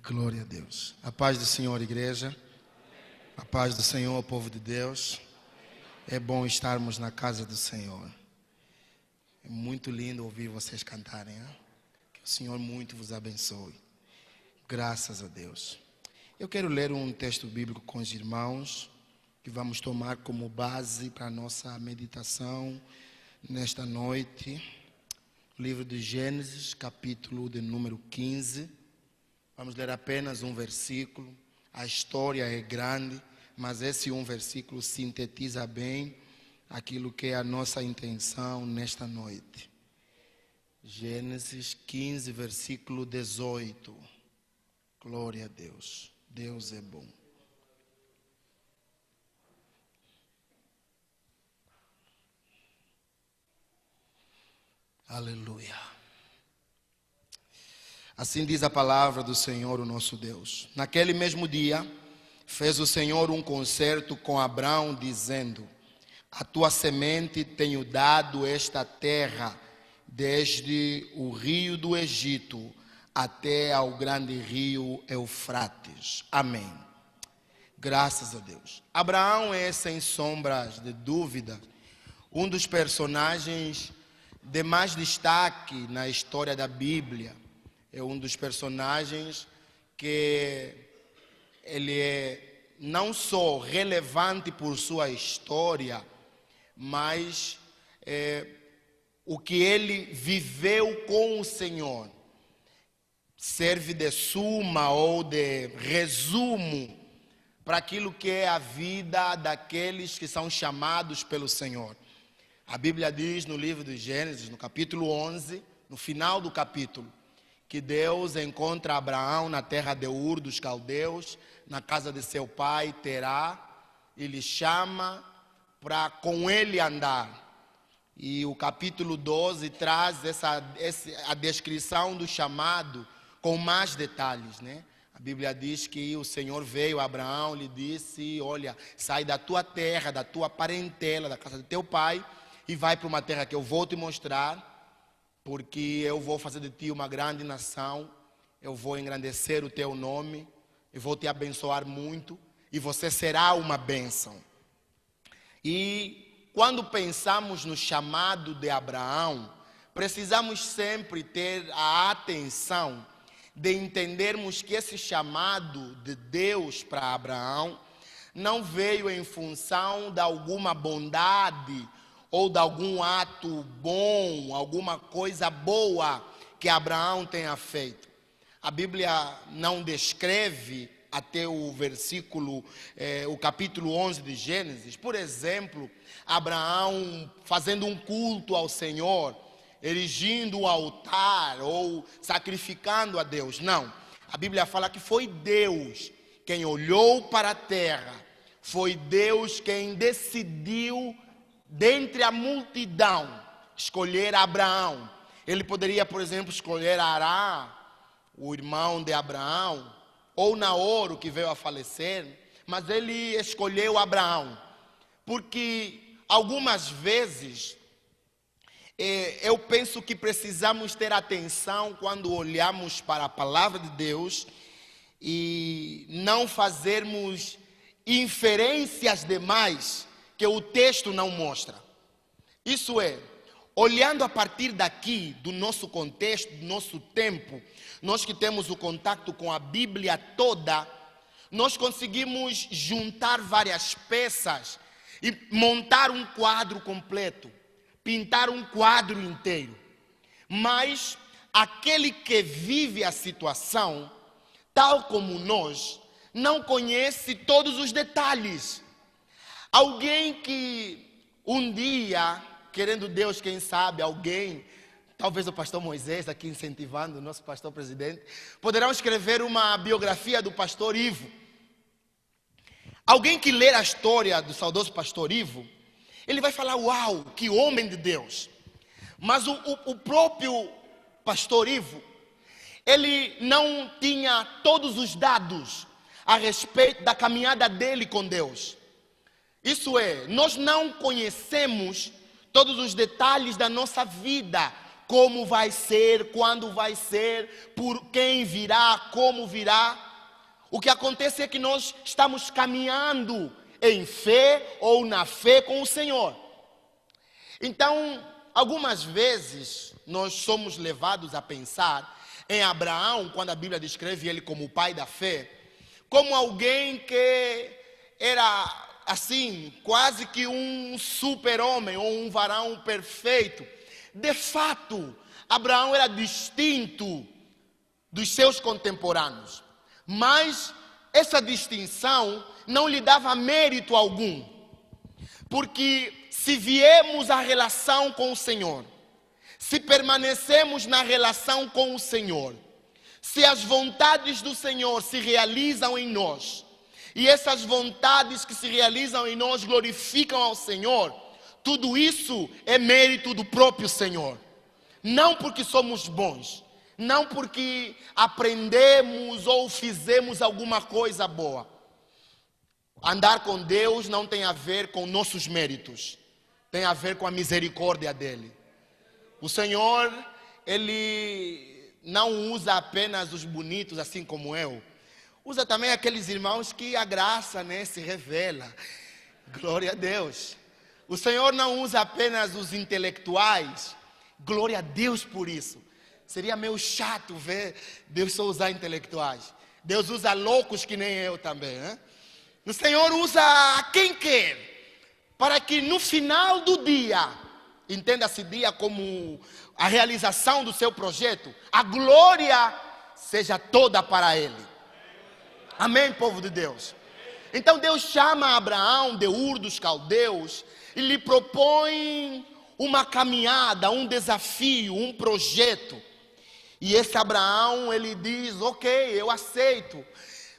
Glória a Deus. A paz do Senhor, igreja. A paz do Senhor, povo de Deus. É bom estarmos na casa do Senhor. É muito lindo ouvir vocês cantarem. Hein? Que o Senhor muito vos abençoe. Graças a Deus. Eu quero ler um texto bíblico com os irmãos, que vamos tomar como base para a nossa meditação nesta noite. Livro de Gênesis, capítulo de número 15. Vamos ler apenas um versículo. A história é grande, mas esse um versículo sintetiza bem aquilo que é a nossa intenção nesta noite. Gênesis 15, versículo 18. Glória a Deus. Deus é bom. Aleluia. Assim diz a palavra do Senhor, o nosso Deus. Naquele mesmo dia, fez o Senhor um concerto com Abrão, dizendo: a tua semente tenho dado esta terra, desde o rio do Egito até ao grande rio Eufrates. Amém. Graças a Deus. Abraão é, sem sombras de dúvida, um dos personagens de mais destaque na história da Bíblia. É um dos personagens que ele é não só relevante por sua história, mas o que ele viveu com o Senhor serve de suma ou de resumo para aquilo que é a vida daqueles que são chamados pelo Senhor. A Bíblia diz no livro de Gênesis, no capítulo 11, no final do capítulo, que Deus encontra Abraão na terra de Ur dos Caldeus, na casa de seu pai Terá, e lhe chama para com ele andar. E o capítulo 12 traz a descrição do chamado com mais detalhes, né? A Bíblia diz que o Senhor veio a Abraão e lhe disse: olha, sai da tua terra, da tua parentela, da casa de teu pai, e vai para uma terra que eu vou te mostrar, porque eu vou fazer de ti uma grande nação, eu vou engrandecer o teu nome, eu vou te abençoar muito, e você será uma bênção. E quando pensamos no chamado de Abraão, precisamos sempre ter a atenção de entendermos que esse chamado de Deus para Abraão não veio em função de alguma bondade ou de algum ato bom, alguma coisa boa que Abraão tenha feito. A Bíblia não descreve até o versículo, o capítulo 11 de Gênesis, por exemplo, Abraão fazendo um culto ao Senhor, erigindo um altar ou sacrificando a Deus. Não, a Bíblia fala que foi Deus quem olhou para a terra, foi Deus quem decidiu dentre a multidão escolher Abraão. Ele poderia, por exemplo, escolher Ará, o irmão de Abraão, ou Naor, o que veio a falecer, mas ele escolheu Abraão, porque algumas vezes eu penso que precisamos ter atenção quando olhamos para a palavra de Deus e não fazermos inferências demais que o texto não mostra. Isso é, olhando a partir daqui, do nosso contexto, do nosso tempo, nós que temos o contato com a Bíblia toda, nós conseguimos juntar várias peças e montar um quadro completo, pintar um quadro inteiro. Mas aquele que vive a situação, tal como nós, não conhece todos os detalhes. Alguém que um dia, querendo Deus, quem sabe, alguém, talvez o pastor Moisés, aqui incentivando o nosso pastor presidente, poderão escrever uma biografia do pastor Ivo. Alguém que ler a história do saudoso pastor Ivo, ele vai falar: uau, que homem de Deus. Mas o próprio pastor Ivo, ele não tinha todos os dados a respeito da caminhada dele com Deus. Isso é, nós não conhecemos todos os detalhes da nossa vida como vai ser, quando vai ser, por quem virá, como virá. O que acontece é que nós estamos caminhando em fé ou na fé com o Senhor. Então, algumas vezes nós somos levados a pensar em Abraão, quando a Bíblia descreve ele como o pai da fé, como alguém que era assim, quase que um super-homem ou um varão perfeito. De fato, Abraão era distinto dos seus contemporâneos, mas essa distinção não lhe dava mérito algum, porque se viemos à relação com o Senhor, se permanecemos na relação com o Senhor, se as vontades do Senhor se realizam em nós, e essas vontades que se realizam em nós glorificam ao Senhor, tudo isso é mérito do próprio Senhor. Não porque somos bons, não porque aprendemos ou fizemos alguma coisa boa. Andar com Deus não tem a ver com nossos méritos, tem a ver com a misericórdia dEle. O Senhor, Ele não usa apenas os bonitos assim como eu. Usa também aqueles irmãos que a graça, se revela. Glória a Deus. O Senhor não usa apenas os intelectuais. Glória a Deus por isso. Seria meio chato ver Deus só usar intelectuais. Deus usa loucos que nem eu também. O Senhor usa quem quer, para que no final do dia, entenda-se dia como a realização do seu projeto, a glória seja toda para Ele. Amém, povo de Deus? Então Deus chama Abraão de Ur dos Caldeus e lhe propõe uma caminhada, um desafio, um projeto. E esse Abraão, ele diz, ok, eu aceito,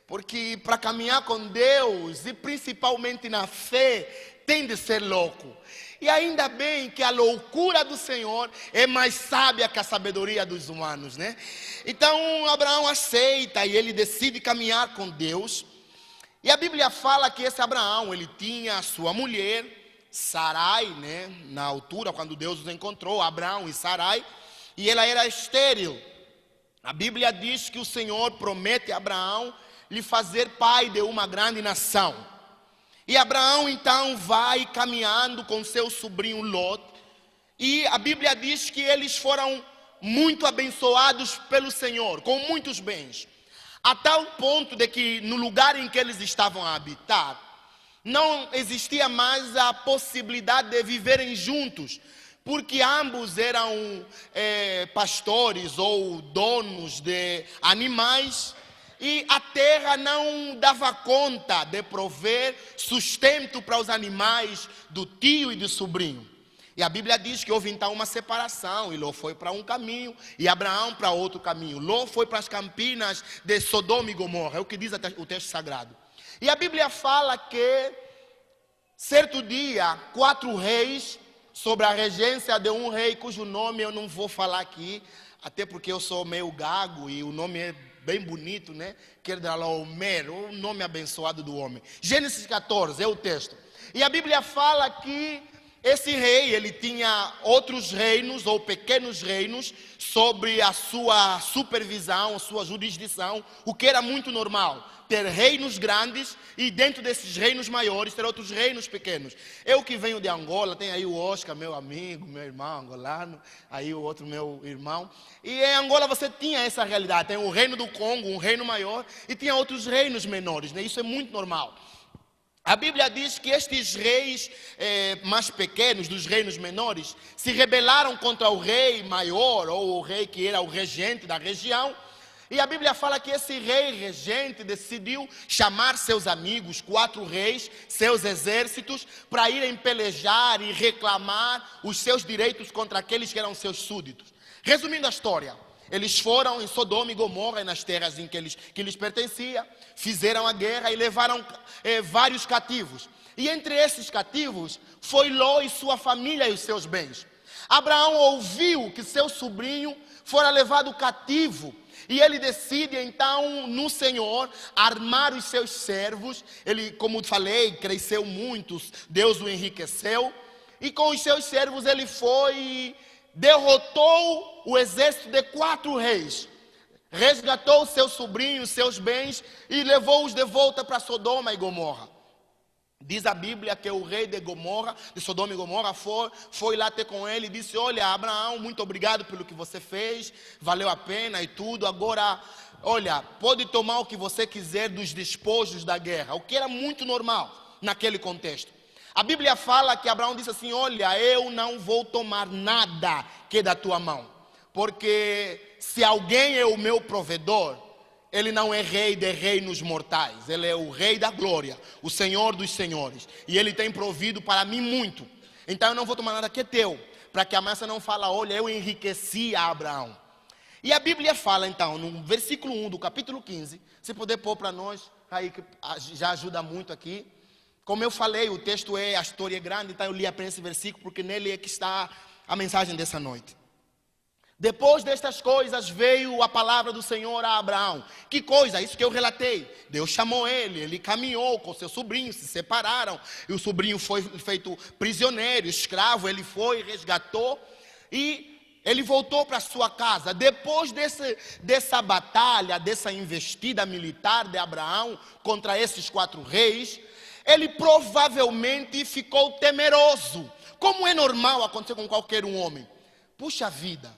porque para caminhar com Deus, e principalmente na fé, tem de ser louco. E ainda bem que a loucura do Senhor é mais sábia que a sabedoria dos humanos, Então Abraão aceita e ele decide caminhar com Deus. E a Bíblia fala que esse Abraão, ele tinha a sua mulher, Sarai, na altura, quando Deus os encontrou, Abraão e Sarai, e ela era estéril. A Bíblia diz que o Senhor promete a Abraão lhe fazer pai de uma grande nação. E Abraão então vai caminhando com seu sobrinho Lot. E a Bíblia diz que eles foram muito abençoados pelo Senhor, com muitos bens. A tal ponto de que no lugar em que eles estavam a habitar, não existia mais a possibilidade de viverem juntos. Porque ambos eram pastores ou donos de animais. E a terra não dava conta de prover sustento para os animais do tio e do sobrinho. E a Bíblia diz que houve então uma separação. E Ló foi para um caminho e Abraão para outro caminho. Ló foi para as campinas de Sodoma e Gomorra. É o que diz o texto sagrado. E a Bíblia fala que certo dia 4 reis, sobre a regência de um rei cujo nome eu não vou falar aqui, até porque eu sou meio gago e o nome é bem bonito, Que era Homer, o nome abençoado do homem. Gênesis 14 é o texto. E a Bíblia fala que esse rei, ele tinha outros reinos ou pequenos reinos sobre a sua supervisão, a sua jurisdição, o que era muito normal. Ter reinos grandes e dentro desses reinos maiores ter outros reinos pequenos. Eu que venho de Angola, tem aí o Oscar, meu amigo, meu irmão angolano, aí o outro meu irmão. E em Angola você tinha essa realidade, tem o reino do Congo, um reino maior, e tinha outros reinos menores, Isso é muito normal. A Bíblia diz que estes reis mais pequenos, dos reinos menores, se rebelaram contra o rei maior, ou o rei que era o regente da região. E a Bíblia fala que esse rei regente decidiu chamar seus amigos, 4 reis, seus exércitos, para irem pelejar e reclamar os seus direitos contra aqueles que eram seus súditos. Resumindo a história, eles foram em Sodoma e Gomorra, nas terras em que lhes pertencia, fizeram a guerra e levaram vários cativos. E entre esses cativos foi Ló e sua família e os seus bens. Abraão ouviu que seu sobrinho fora levado cativo. E ele decide então no Senhor armar os seus servos. Ele, como falei, cresceu muito, Deus o enriqueceu. E com os seus servos ele foi derrotou o exército de 4 reis, resgatou seus sobrinhos, seus bens e levou-os de volta para Sodoma e Gomorra. Diz a Bíblia que o rei de Sodoma e Gomorra foi lá ter com ele e disse: olha, Abraão, muito obrigado pelo que você fez, valeu a pena e tudo, agora, olha, pode tomar o que você quiser dos despojos da guerra, o que era muito normal naquele contexto. A Bíblia fala que Abraão disse assim: olha, eu não vou tomar nada que é da tua mão, porque se alguém é o meu provedor, ele não é rei de reinos mortais, ele é o rei da glória, o Senhor dos senhores, e ele tem provido para mim muito, então eu não vou tomar nada que é teu, para que a massa não fale: olha, eu enriqueci a Abraão. E a Bíblia fala então, no versículo 1 do capítulo 15, se puder pôr para nós, aí que já ajuda muito aqui. Como eu falei, a história é grande, então eu li apenas esse versículo, porque nele é que está a mensagem dessa noite. Depois destas coisas veio a palavra do Senhor a Abraão. Que coisa? Isso que eu relatei. Deus chamou ele caminhou com seu sobrinho, se separaram, e o sobrinho foi feito prisioneiro, escravo, ele foi, resgatou, e ele voltou para sua casa. Depois dessa batalha, dessa investida militar de Abraão contra esses 4 reis, ele provavelmente ficou temeroso, como é normal acontecer com qualquer um homem. Puxa vida,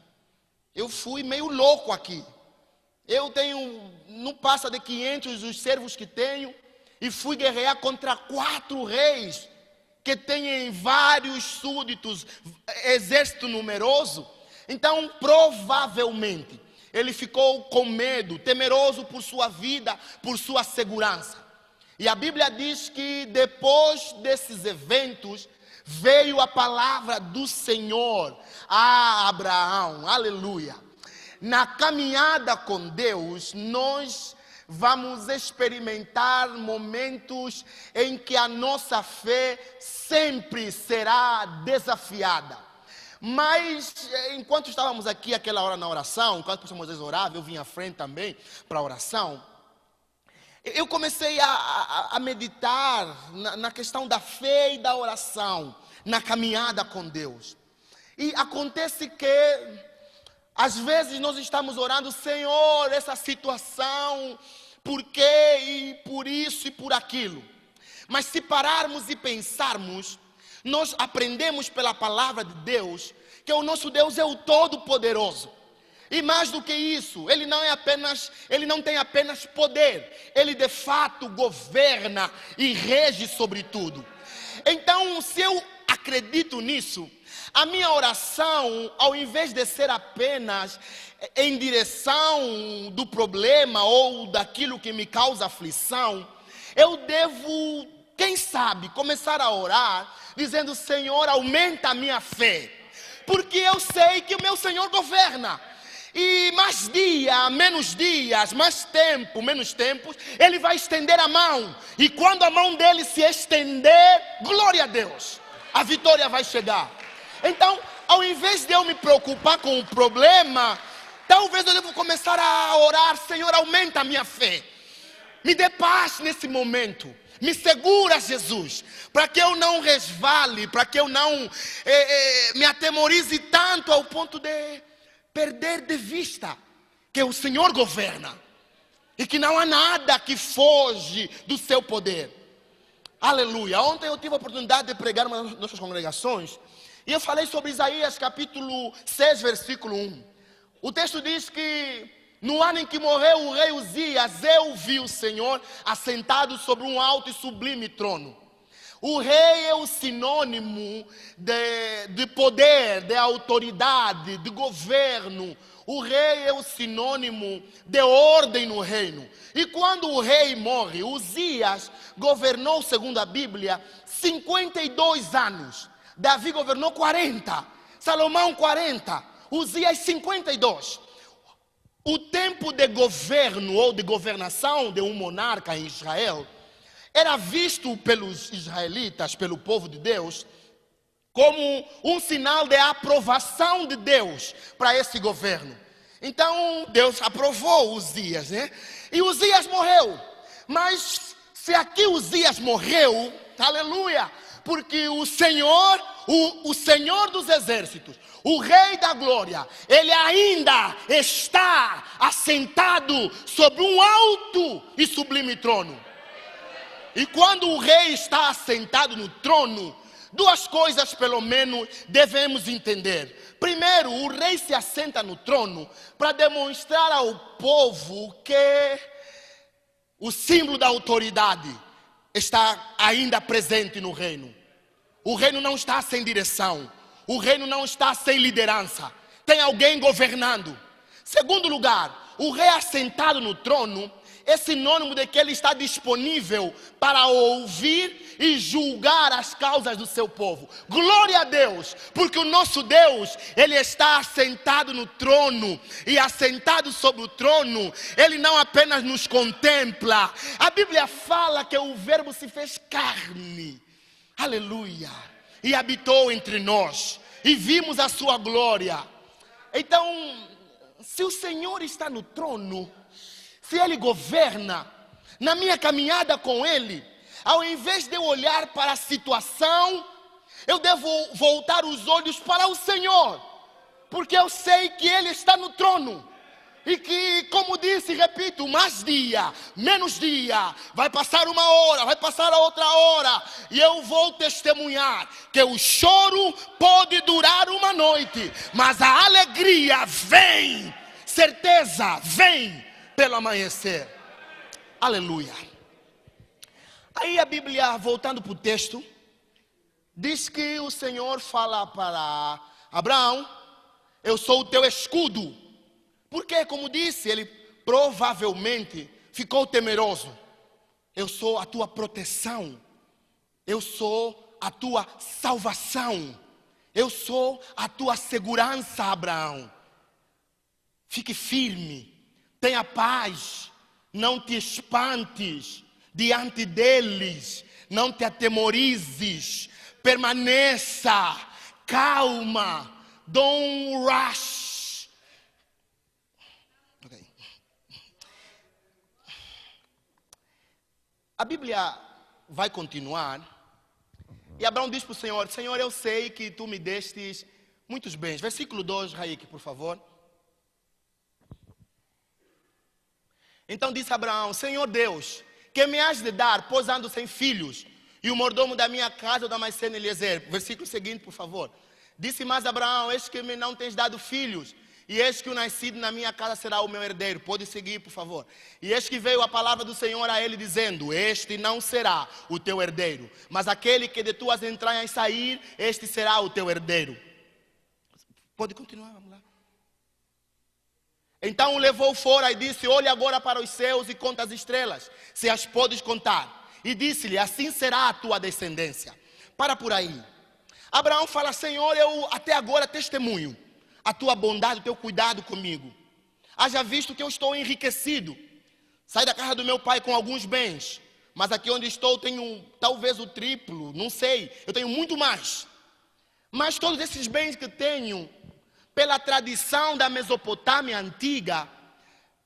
eu fui meio louco aqui. Eu tenho, não passa de 500 os servos que tenho, e fui guerrear contra 4 reis, que têm vários súditos, exército numeroso. Então, provavelmente, ele ficou com medo, temeroso por sua vida, por sua segurança. E a Bíblia diz que depois desses eventos, veio a palavra do Senhor a Abraão, aleluia. Na caminhada com Deus, nós vamos experimentar momentos em que a nossa fé sempre será desafiada. Mas, enquanto estávamos aqui aquela hora na oração, enquanto o pastor Moisés orava, eu vim à frente também para a oração, eu comecei a meditar na questão da fé e da oração, na caminhada com Deus. E acontece que, às vezes nós estamos orando: Senhor, essa situação, por quê? E por isso e por aquilo. Mas se pararmos e pensarmos, nós aprendemos pela palavra de Deus que o nosso Deus é o Todo-Poderoso. E mais do que isso, Ele não tem apenas poder, Ele de fato governa e rege sobre tudo. Então, se eu acredito nisso, a minha oração, ao invés de ser apenas em direção do problema ou daquilo que me causa aflição, eu devo, quem sabe, começar a orar dizendo: Senhor, aumenta a minha fé, porque eu sei que o meu Senhor governa. E mais dia, menos dias, mais tempo, menos tempos, Ele vai estender a mão. E quando a mão dele se estender, glória a Deus, a vitória vai chegar. Então, ao invés de eu me preocupar com o problema, talvez eu devo começar a orar: Senhor, aumenta a minha fé. Me dê paz nesse momento. Me segura, Jesus, para que eu não resvale, para que eu não me atemorize tanto ao ponto de perder de vista que o Senhor governa e que não há nada que foge do seu poder. Aleluia. Ontem eu tive a oportunidade de pregar em uma das nossas congregações e eu falei sobre Isaías capítulo 6, versículo 1. O texto diz que no ano em que morreu o rei Uzias, eu vi o Senhor assentado sobre um alto e sublime trono. O rei é o sinônimo de poder, de autoridade, de governo. O rei é o sinônimo de ordem no reino. E quando o rei morre, Uzias governou, segundo a Bíblia, 52 anos. Davi governou 40, Salomão 40, Uzias 52. O tempo de governo ou de governação de um monarca em Israel era visto pelos israelitas, pelo povo de Deus, como um sinal de aprovação de Deus para esse governo. Então Deus aprovou Uzias, né? E Uzias morreu. Mas se aqui Uzias morreu, aleluia, porque o Senhor, o Senhor dos exércitos, o Rei da glória, Ele ainda está assentado sobre um alto e sublime trono. E quando o Rei está assentado no trono, duas coisas pelo menos devemos entender. Primeiro, o Rei se assenta no trono para demonstrar ao povo que o símbolo da autoridade está ainda presente no reino. O reino não está sem direção. O reino não está sem liderança. Tem alguém governando. Segundo lugar, o rei assentado no trono é sinônimo de que ele está disponível para ouvir e julgar as causas do seu povo. Glória a Deus, porque o nosso Deus, Ele está assentado no trono, e assentado sobre o trono, Ele não apenas nos contempla. A Bíblia fala que o Verbo se fez carne, aleluia, e habitou entre nós, e vimos a sua glória. Então, se o Senhor está no trono, se Ele governa, na minha caminhada com Ele, ao invés de eu olhar para a situação, eu devo voltar os olhos para o Senhor, porque eu sei que Ele está no trono. E que, como disse, repito, mais dia, menos dia, vai passar uma hora, vai passar a outra hora, e eu vou testemunhar que o choro pode durar uma noite, mas a alegria vem, certeza vem pelo amanhecer. Aleluia. Aí a Bíblia, voltando para o texto, diz que o Senhor fala para Abraão: eu sou o teu escudo. Porque, como disse, ele provavelmente ficou temeroso. Eu sou a tua proteção. Eu sou a tua salvação. Eu sou a tua segurança, Abraão. Fique firme, tenha paz, não te espantes diante deles, não te atemorizes, permaneça, calma, don't rush. Okay. A Bíblia vai continuar, e Abraão diz para o Senhor: Senhor, eu sei que tu me destes muitos bens. Versículo 2, Raíque, por favor. Então disse Abraão: Senhor Deus, que me has de dar, pois ando sem filhos, e o mordomo da minha casa, o Damasceno Eliezer. Versículo seguinte, por favor. Disse mais Abraão: eis que me não tens dado filhos, e eis que o nascido na minha casa será o meu herdeiro. Pode seguir, por favor. E eis que veio a palavra do Senhor a ele, dizendo: este não será o teu herdeiro, mas aquele que de tuas entranhas sair, este será o teu herdeiro. Pode continuar, vamos lá. Então o levou fora e disse: olhe agora para os céus e conta as estrelas, se as podes contar. E disse-lhe: assim será a tua descendência. Para por aí. Abraão fala: Senhor, eu até agora testemunho a tua bondade, o teu cuidado comigo. Haja visto que eu estou enriquecido. Saí da casa do meu pai com alguns bens, mas aqui onde estou tenho talvez o triplo, não sei, eu tenho muito mais. Mas todos esses bens que tenho, pela tradição da Mesopotâmia antiga,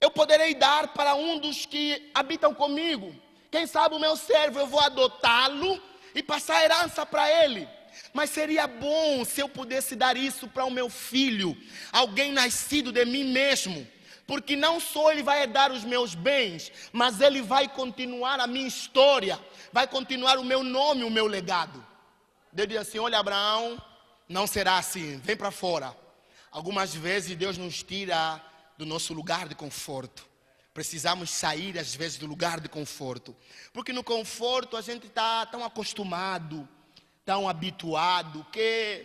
eu poderei dar para um dos que habitam comigo. Quem sabe o meu servo, eu vou adotá-lo e passar a herança para ele. Mas seria bom se eu pudesse dar isso para o meu filho, alguém nascido de mim mesmo, porque não só ele vai herdar os meus bens, mas ele vai continuar a minha história, vai continuar o meu nome, o meu legado. Deus diz assim: olha, Abraão, não será assim, vem para fora. Algumas vezes Deus nos tira do nosso lugar de conforto. Precisamos sair às vezes do lugar de conforto, porque no conforto a gente está tão acostumado, tão habituado, que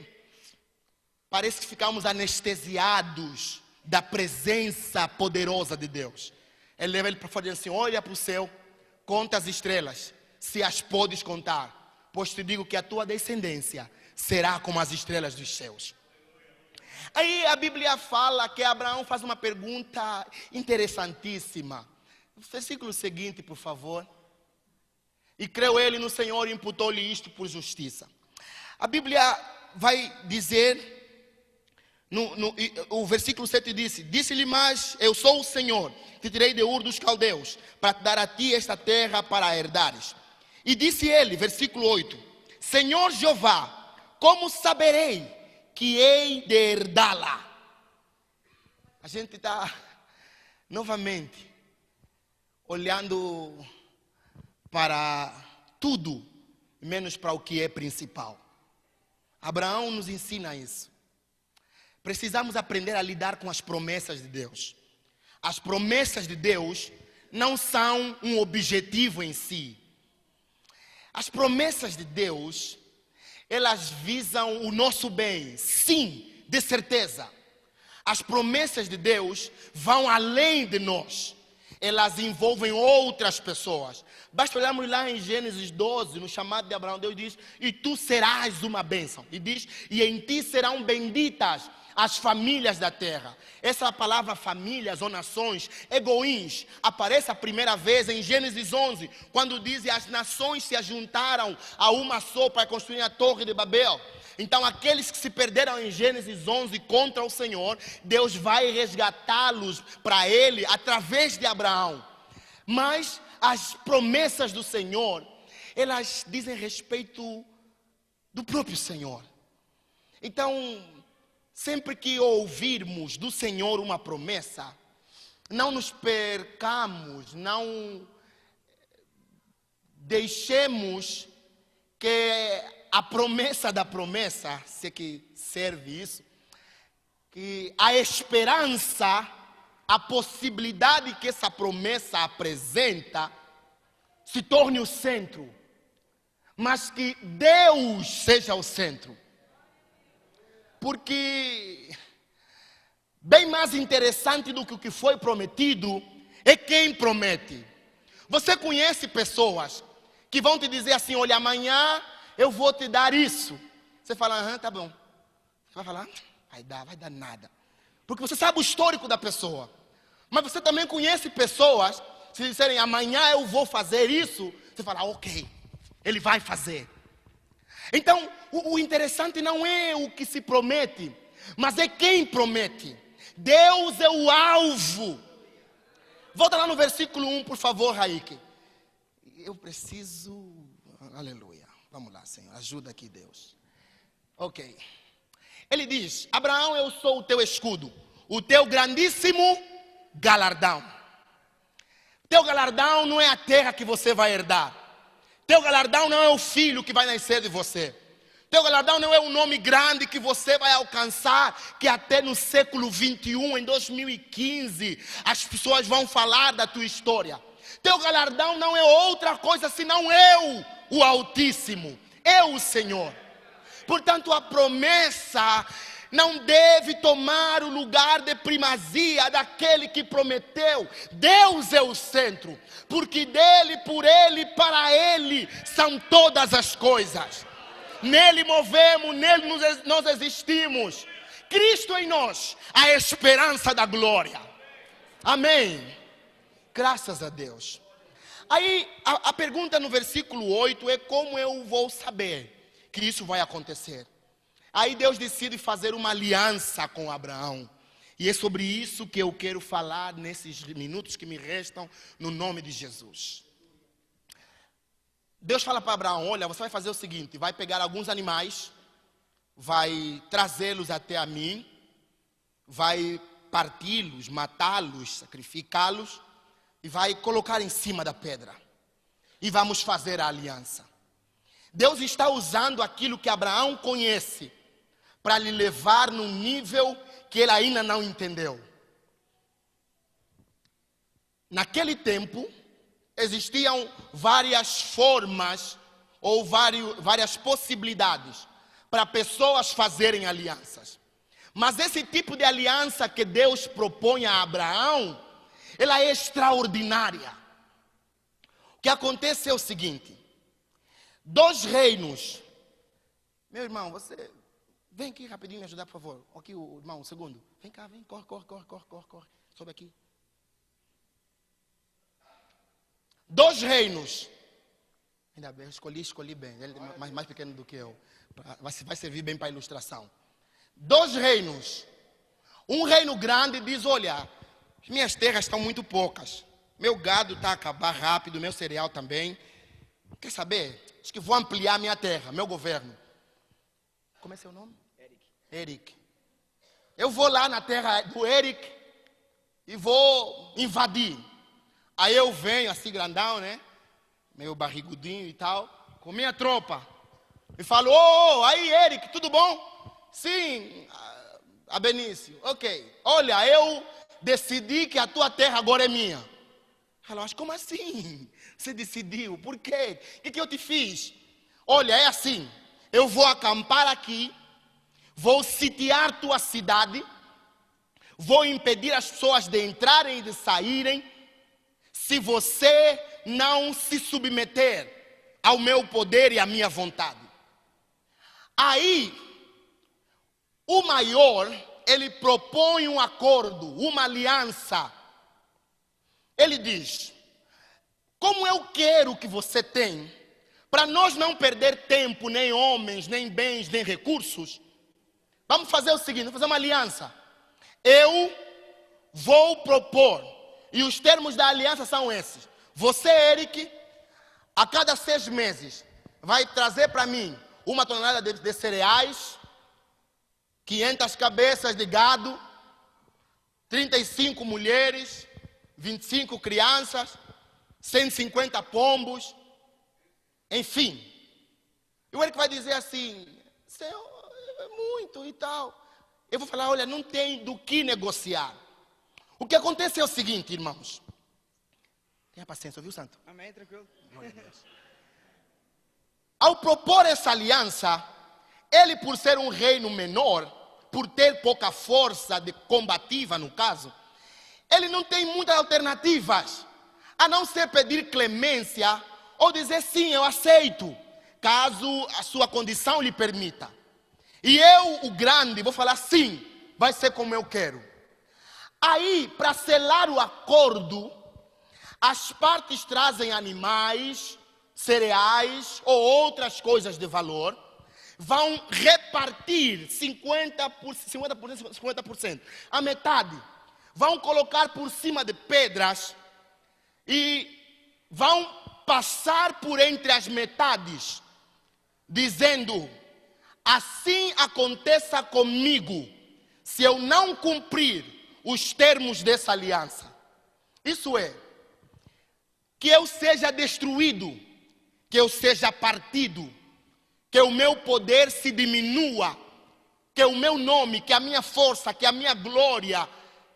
parece que ficamos anestesiados da presença poderosa de Deus. Ele leva ele para fora e diz assim: olha para o céu, conta as estrelas, se as podes contar, pois te digo que a tua descendência será como as estrelas dos céus. Aí a Bíblia fala que Abraão faz uma pergunta interessantíssima. Versículo seguinte, por favor. E creu ele no Senhor e imputou-lhe isto por justiça. A Bíblia vai dizer, o versículo 7 disse-lhe mais: eu sou o Senhor, te tirei de Ur dos Caldeus, para te dar a ti esta terra para herdares. E disse ele, versículo 8: Senhor Jeová, como saberei que hei de herdá-la? A gente está novamente olhando para tudo, menos para o que é principal. Abraão nos ensina isso. Precisamos aprender a lidar com as promessas de Deus. As promessas de Deus não são um objetivo em si. As promessas de Deus, elas visam o nosso bem, sim, de certeza. As promessas de Deus vão além de nós. Elas envolvem outras pessoas. Basta olharmos lá em Gênesis 12, no chamado de Abraão, Deus diz: e tu serás uma bênção. E diz: e em ti serão benditas as famílias da terra. Essa palavra famílias ou nações, egoíns, aparece a primeira vez em Gênesis 11, quando diz: as nações se ajuntaram a uma só para construir a torre de Babel. Então aqueles que se perderam em Gênesis 11 contra o Senhor, Deus vai resgatá-los para Ele através de Abraão. Mas as promessas do Senhor, elas dizem respeito do próprio Senhor. Então, sempre que ouvirmos do Senhor uma promessa, não nos percamos, não deixemos que a promessa da promessa, se é que serve isso, que a esperança, a possibilidade que essa promessa apresenta, se torne o centro, mas que Deus seja o centro. Porque bem mais interessante do que o que foi prometido é quem promete. Você conhece pessoas que vão te dizer assim: olha, amanhã eu vou te dar isso. Você fala: aham, tá bom. Você vai falar: vai dar nada. Porque você sabe o histórico da pessoa. Mas você também conhece pessoas, se disserem: amanhã eu vou fazer isso, você fala: ok, ele vai fazer. Então, o interessante não é o que se promete, mas é quem promete. Deus é o alvo. Volta lá no versículo 1, por favor, Raíque. Eu preciso... Aleluia. Vamos lá, Senhor. Ajuda aqui, Deus. Ok. Ele diz: Abraão, eu sou o teu escudo, o teu grandíssimo galardão. Teu galardão não é a terra que você vai herdar. Teu galardão não é o filho que vai nascer de você. Teu galardão não é um nome grande que você vai alcançar, que até no século 21, em 2015, as pessoas vão falar da tua história. Teu galardão não é outra coisa senão eu, o Altíssimo, eu, o Senhor. Portanto, a promessa não deve tomar o lugar de primazia daquele que prometeu. Deus é o centro, porque dele, por ele, para ele são todas as coisas. Nele movemos, nele nós existimos. Cristo em nós, a esperança da glória. Amém. Graças a Deus. Aí a pergunta no versículo 8 é: como eu vou saber que isso vai acontecer? Aí Deus decide fazer uma aliança com Abraão. E é sobre isso que eu quero falar nesses minutos que me restam, no nome de Jesus. Deus fala para Abraão: olha, você vai fazer o seguinte, vai pegar alguns animais, vai trazê-los até a mim, vai parti-los, matá-los, sacrificá-los, e vai colocar em cima da pedra. E vamos fazer a aliança. Deus está usando aquilo que Abraão conhece para lhe levar num nível que ele ainda não entendeu. Naquele tempo, existiam várias formas ou várias possibilidades para pessoas fazerem alianças. Mas esse tipo de aliança que Deus propõe a Abraão, ela é extraordinária. O que acontece é o seguinte: dois reinos. Meu irmão, você vem aqui rapidinho me ajudar, por favor. Aqui o irmão, o segundo. Vem cá, vem, corre. Sobe aqui. Dois reinos. Ainda bem, eu escolhi bem. Ele é mais pequeno do que eu. Vai servir bem para a ilustração. Dois reinos. Um reino grande diz: olha, minhas terras estão muito poucas. Meu gado está a acabar rápido, meu cereal também. Quer saber? Diz que vou ampliar minha terra, meu governo. Como é seu nome? Eric. Eu vou lá na terra do Eric e vou invadir. Aí eu venho assim grandão, né? Meio barrigudinho e tal, com minha tropa. E falo, aí Eric, tudo bom? Sim, a Benício, ok. Olha, eu decidi que a tua terra agora é minha. Ela, mas como assim? Você decidiu? Por quê? O que eu te fiz? Olha, é assim, eu vou acampar aqui, vou sitiar tua cidade, vou impedir as pessoas de entrarem e de saírem, se você não se submeter ao meu poder e à minha vontade. Aí, o maior, ele propõe um acordo, uma aliança. Ele diz, como eu quero que você tenha, para nós não perder tempo, nem homens, nem bens, nem recursos, vamos fazer o seguinte, vamos fazer uma aliança. Eu vou propor, e os termos da aliança são esses. Você, Eric, a cada 6 meses, vai trazer para mim 1 tonelada de cereais, 500 cabeças de gado, 35 mulheres, 25 crianças, 150 pombos, enfim. E o Eric vai dizer assim, é muito e tal. Eu vou falar, olha, não tem do que negociar. O que acontece é o seguinte, irmãos. Tenha paciência, viu, Santo? Amém, tranquilo. Ao propor essa aliança, ele, por ser um reino menor, por ter pouca força combativa no caso, ele não tem muitas alternativas, a não ser pedir clemência ou dizer sim, eu aceito, caso a sua condição lhe permita. E eu, o grande, vou falar sim, vai ser como eu quero. Aí, para selar o acordo, as partes trazem animais, cereais ou outras coisas de valor, vão repartir 50%, a metade. Vão colocar por cima de pedras e vão passar por entre as metades, dizendo, assim aconteça comigo, se eu não cumprir os termos dessa aliança. Isso é, que eu seja destruído, que eu seja partido, que o meu poder se diminua, que o meu nome, que a minha força, que a minha glória,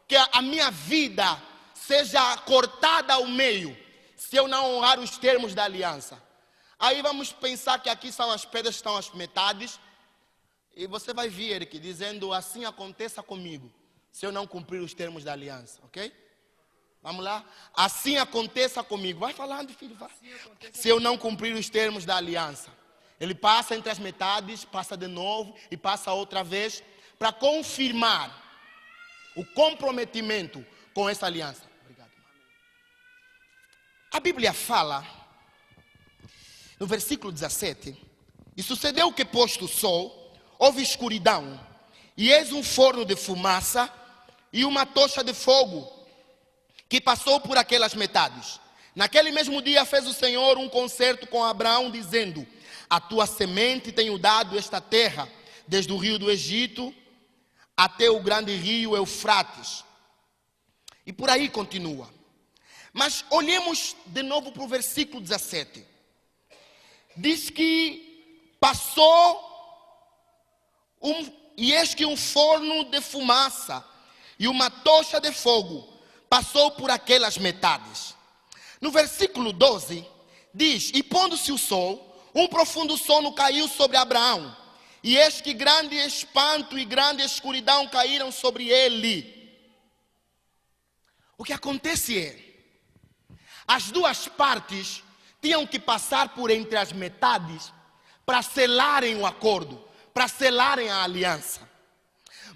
que a minha vida seja cortada ao meio, se eu não honrar os termos da aliança. Aí vamos pensar que aqui são as pedras, estão as metades, e você vai ver, Eric, dizendo, assim aconteça comigo, se eu não cumprir os termos da aliança, ok? Vamos lá? Assim aconteça comigo. Vai falando, filho, vai. Se eu não cumprir os termos da aliança. Ele passa entre as metades, passa de novo e passa outra vez, para confirmar o comprometimento com essa aliança. Obrigado. A Bíblia fala, no versículo 17, e sucedeu que posto o sol, houve escuridão, e eis um forno de fumaça e uma tocha de fogo, que passou por aquelas metades. Naquele mesmo dia fez o Senhor um concerto com Abraão, dizendo, a tua semente tenho dado esta terra, desde o rio do Egito até o grande rio Eufrates. E por aí continua. Mas olhemos de novo para o versículo 17. Diz que passou e eis que um forno de fumaça e uma tocha de fogo passou por aquelas metades. No versículo 12 diz, e pondo-se o sol, um profundo sono caiu sobre Abraão, e eis que grande espanto e grande escuridão caíram sobre ele. O que acontece é, as duas partes tinham que passar por entre as metades para selarem o acordo, para selarem a aliança.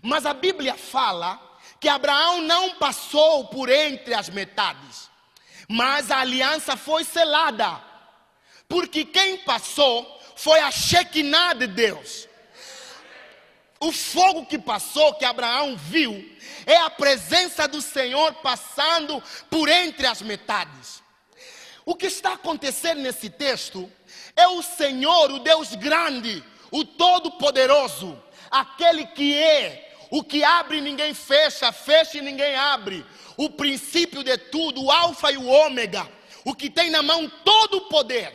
Mas a Bíblia fala que Abraão não passou por entre as metades, mas a aliança foi selada, porque quem passou foi a Shekinah de Deus. O fogo que passou, que Abraão viu, é a presença do Senhor passando por entre as metades. O que está acontecendo nesse texto é o Senhor, o Deus grande, o Todo-Poderoso, aquele que é, o que abre e ninguém fecha, fecha e ninguém abre, o princípio de tudo, o alfa e o ômega, o que tem na mão todo o poder.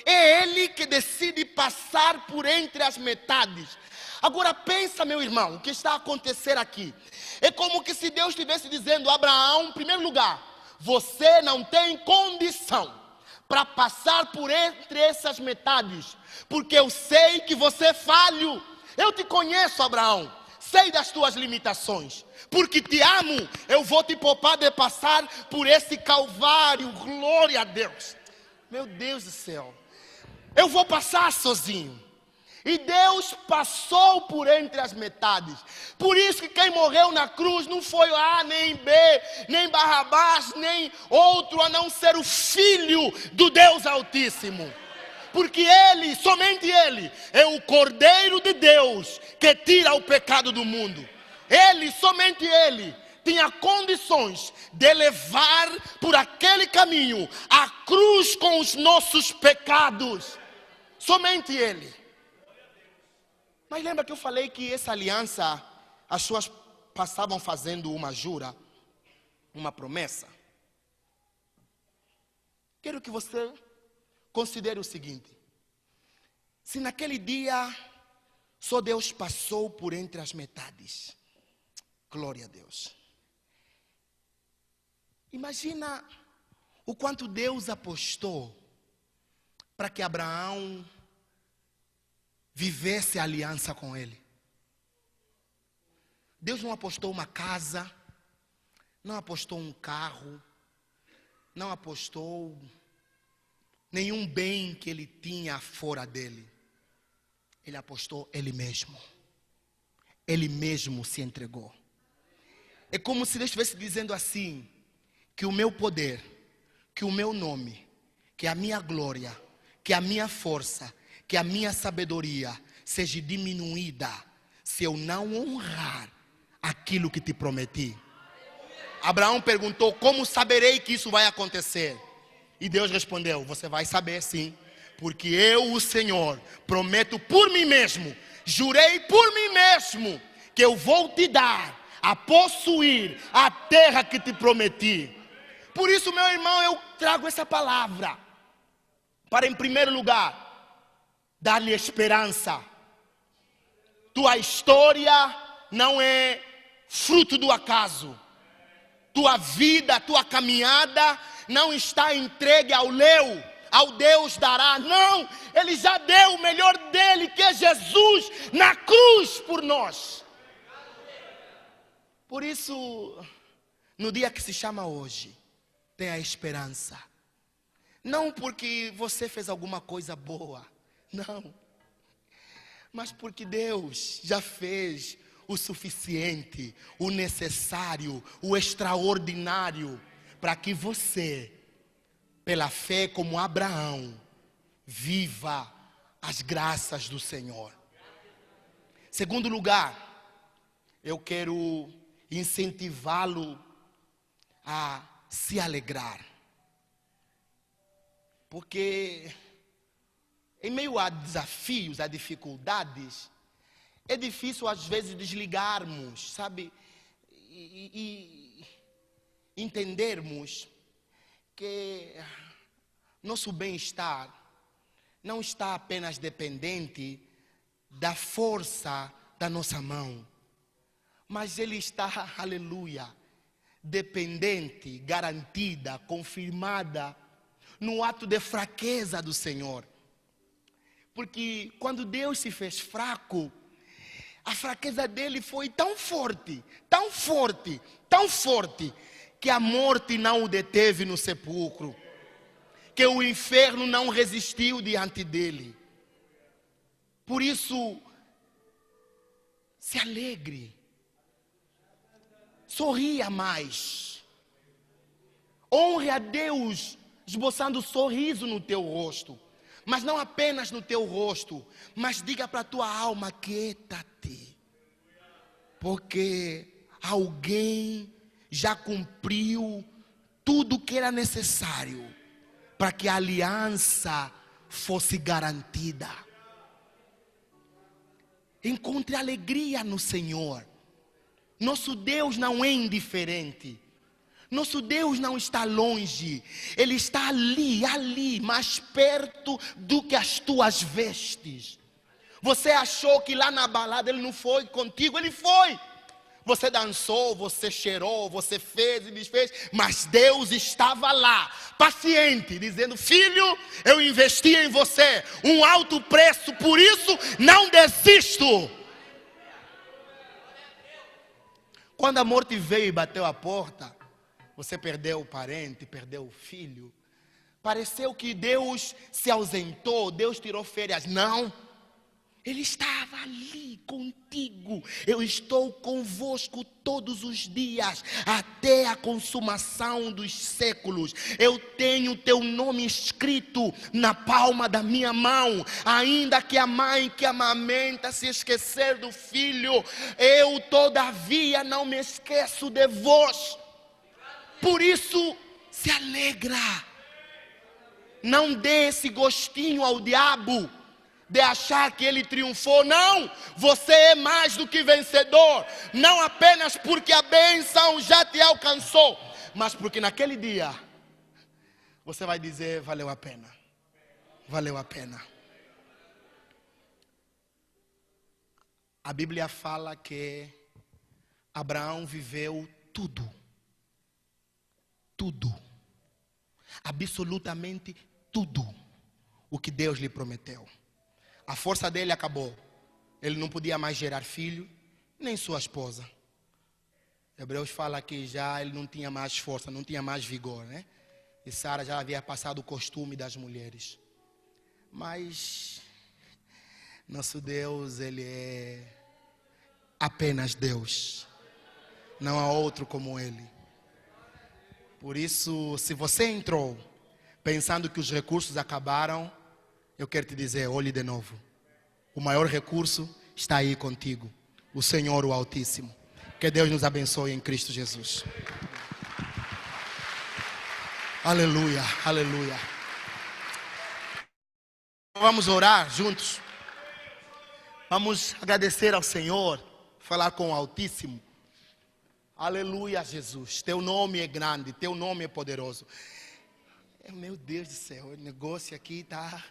É Ele que decide passar por entre as metades. Agora pensa, meu irmão, o que está a acontecer aqui. É como que se Deus estivesse dizendo a Abraão, em primeiro lugar, você não tem condição para passar por entre essas metades, porque eu sei que você é falho. Eu te conheço, Abraão, sei das tuas limitações, porque te amo, eu vou te poupar de passar por esse calvário. Glória a Deus. Meu Deus do céu, eu vou passar sozinho. E Deus passou por entre as metades. Por isso que quem morreu na cruz não foi A, nem B, nem Barrabás, nem outro, a não ser o Filho do Deus Altíssimo. Porque Ele, somente Ele, é o Cordeiro de Deus que tira o pecado do mundo. Ele, somente Ele, tinha condições de levar por aquele caminho a cruz com os nossos pecados. Somente Ele. Mas lembra que eu falei que essa aliança, as pessoas passavam fazendo uma jura, uma promessa? Quero que você considere o seguinte: se naquele dia só Deus passou por entre as metades, glória a Deus. Imagina o quanto Deus apostou para que Abraão vivesse a aliança com ele. Deus não apostou uma casa, não apostou um carro, não apostou nenhum bem que ele tinha fora dele. Ele apostou ele mesmo. Ele mesmo se entregou. É como se Deus estivesse dizendo assim: que o meu poder, que o meu nome, que a minha glória, que a minha força, que a minha sabedoria seja diminuída se eu não honrar aquilo que te prometi. Abraão perguntou: como saberei que isso vai acontecer? E Deus respondeu: você vai saber sim, porque eu, o Senhor, prometo por mim mesmo, jurei por mim mesmo, que eu vou te dar a possuir a terra que te prometi. Por isso, meu irmão, eu trago essa palavra para, em primeiro lugar, dar-lhe esperança. Tua história não é fruto do acaso. Tua vida, tua caminhada não está entregue ao Deus dará. Não, Ele já deu o melhor dele, que é Jesus, na cruz por nós. Por isso, no dia que se chama hoje, tenha esperança. Não porque você fez alguma coisa boa, não, mas porque Deus já fez o suficiente, o necessário, o extraordinário, para que você, pela fé como Abraão, viva as graças do Senhor. Segundo lugar, eu quero incentivá-lo a se alegrar. Porque em meio a desafios, a dificuldades, é difícil às vezes desligarmos, sabe? E entendermos que nosso bem-estar não está apenas dependente da força da nossa mão, mas ele está, aleluia, dependente, garantida, confirmada no ato de fraqueza do Senhor. Porque quando Deus se fez fraco, a fraqueza dele foi tão forte, tão forte, tão forte, que a morte não o deteve no sepulcro, que o inferno não resistiu diante dele. Por isso, se alegre, sorria mais, honre a Deus, esboçando sorriso no teu rosto. Mas não apenas no teu rosto, mas diga para a tua alma: quieta-te, porque alguém já cumpriu tudo o que era necessário para que a aliança fosse garantida. Encontre alegria no Senhor. Nosso Deus não é indiferente. Nosso Deus não está longe. Ele está ali, mais perto do que as tuas vestes. Você achou que lá na balada Ele não foi contigo? Ele foi. Você dançou, você cheirou, você fez e desfez, mas Deus estava lá, paciente, dizendo: filho, eu investi em você um alto preço, por isso não desisto. Quando a morte veio e bateu a porta, você perdeu o parente, perdeu o filho, pareceu que Deus se ausentou, Deus tirou férias. Não. Ele estava ali contigo. Eu estou convosco todos os dias, até a consumação dos séculos. Eu tenho teu nome escrito na palma da minha mão. Ainda que a mãe que amamenta se esquecer do filho, eu todavia não me esqueço de vós. Por isso, se alegra. Não dê esse gostinho ao diabo de achar que ele triunfou. Não, você é mais do que vencedor. Não apenas porque a bênção já te alcançou, mas porque naquele dia você vai dizer: valeu a pena. Valeu a pena. A Bíblia fala que Abraão viveu tudo, absolutamente tudo o que Deus lhe prometeu. A força dele acabou. Ele não podia mais gerar filho, nem sua esposa. Hebreus fala que já ele não tinha mais força, não tinha mais vigor, né? E Sara já havia passado o costume das mulheres. Mas nosso Deus, Ele é apenas Deus. Não há outro como Ele. Por isso, se você entrou pensando que os recursos acabaram, eu quero te dizer: olhe de novo. O maior recurso está aí contigo, o Senhor, o Altíssimo. Que Deus nos abençoe em Cristo Jesus. Aleluia, aleluia. Vamos orar juntos. Vamos agradecer ao Senhor, falar com o Altíssimo. Aleluia, Jesus. Teu nome é grande, teu nome é poderoso. Meu Deus do céu, o negócio aqui está...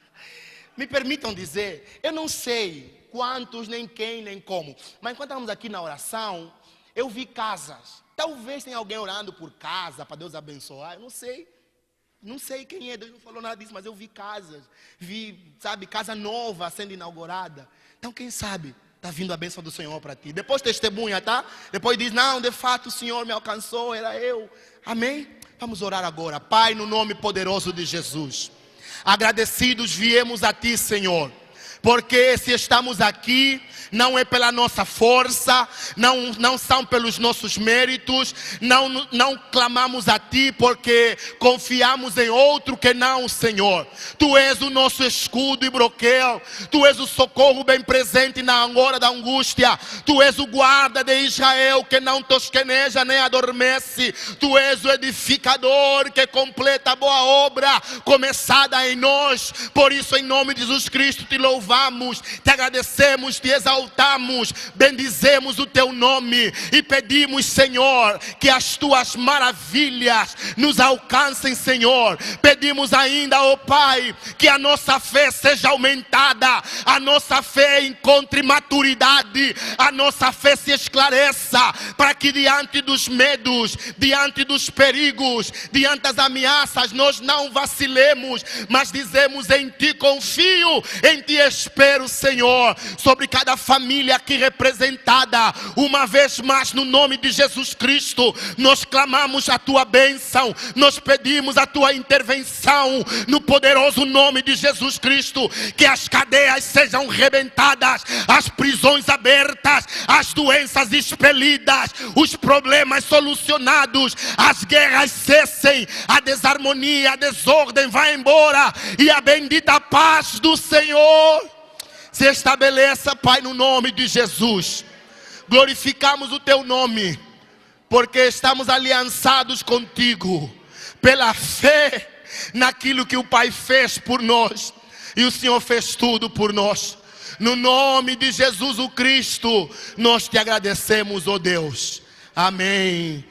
Me permitam dizer, eu não sei quantos, nem quem, nem como, mas enquanto estávamos aqui na oração, eu vi casas. Talvez tenha alguém orando por casa, para Deus abençoar, eu não sei. Não sei quem é, Deus não falou nada disso, mas eu vi casas. Vi, sabe, casa nova sendo inaugurada. Então quem sabe está vindo a bênção do Senhor para ti. Depois testemunha, tá? Depois diz: não, de fato o Senhor me alcançou, era eu. Amém? Vamos orar agora. Pai, no nome poderoso de Jesus, agradecidos viemos a Ti, Senhor, porque se estamos aqui, não é pela nossa força, não são pelos nossos méritos, não clamamos a Ti porque confiamos em outro que não o Senhor. Tu és o nosso escudo e broquel, Tu és o socorro bem presente na hora da angústia, Tu és o guarda de Israel que não tosqueneja nem adormece, Tu és o edificador que completa a boa obra começada em nós. Por isso, em nome de Jesus Cristo, Te louvamos, Te agradecemos, Te exaltamos, bendizemos o Teu nome e pedimos, Senhor, que as Tuas maravilhas nos alcancem, Senhor. Pedimos ainda, ó Pai, que a nossa fé seja aumentada, a nossa fé encontre maturidade, a nossa fé se esclareça, para que diante dos medos, diante dos perigos, diante das ameaças, nós não vacilemos, mas dizemos: em Ti confio, em Ti espero, Senhor. Sobre cada família aqui representada, uma vez mais, no nome de Jesus Cristo, nós clamamos a Tua bênção, nós pedimos a Tua intervenção, no poderoso nome de Jesus Cristo. Que as cadeias sejam rebentadas, as prisões abertas, as doenças expelidas, os problemas solucionados, as guerras cessem, a desarmonia, a desordem vá embora, e a bendita paz do Senhor se estabeleça, Pai, no nome de Jesus. Glorificamos o Teu nome, porque estamos aliançados contigo, pela fé naquilo que o Pai fez por nós. e o Senhor fez tudo por nós. No nome de Jesus o Cristo, nós te agradecemos, ó Deus. Amém.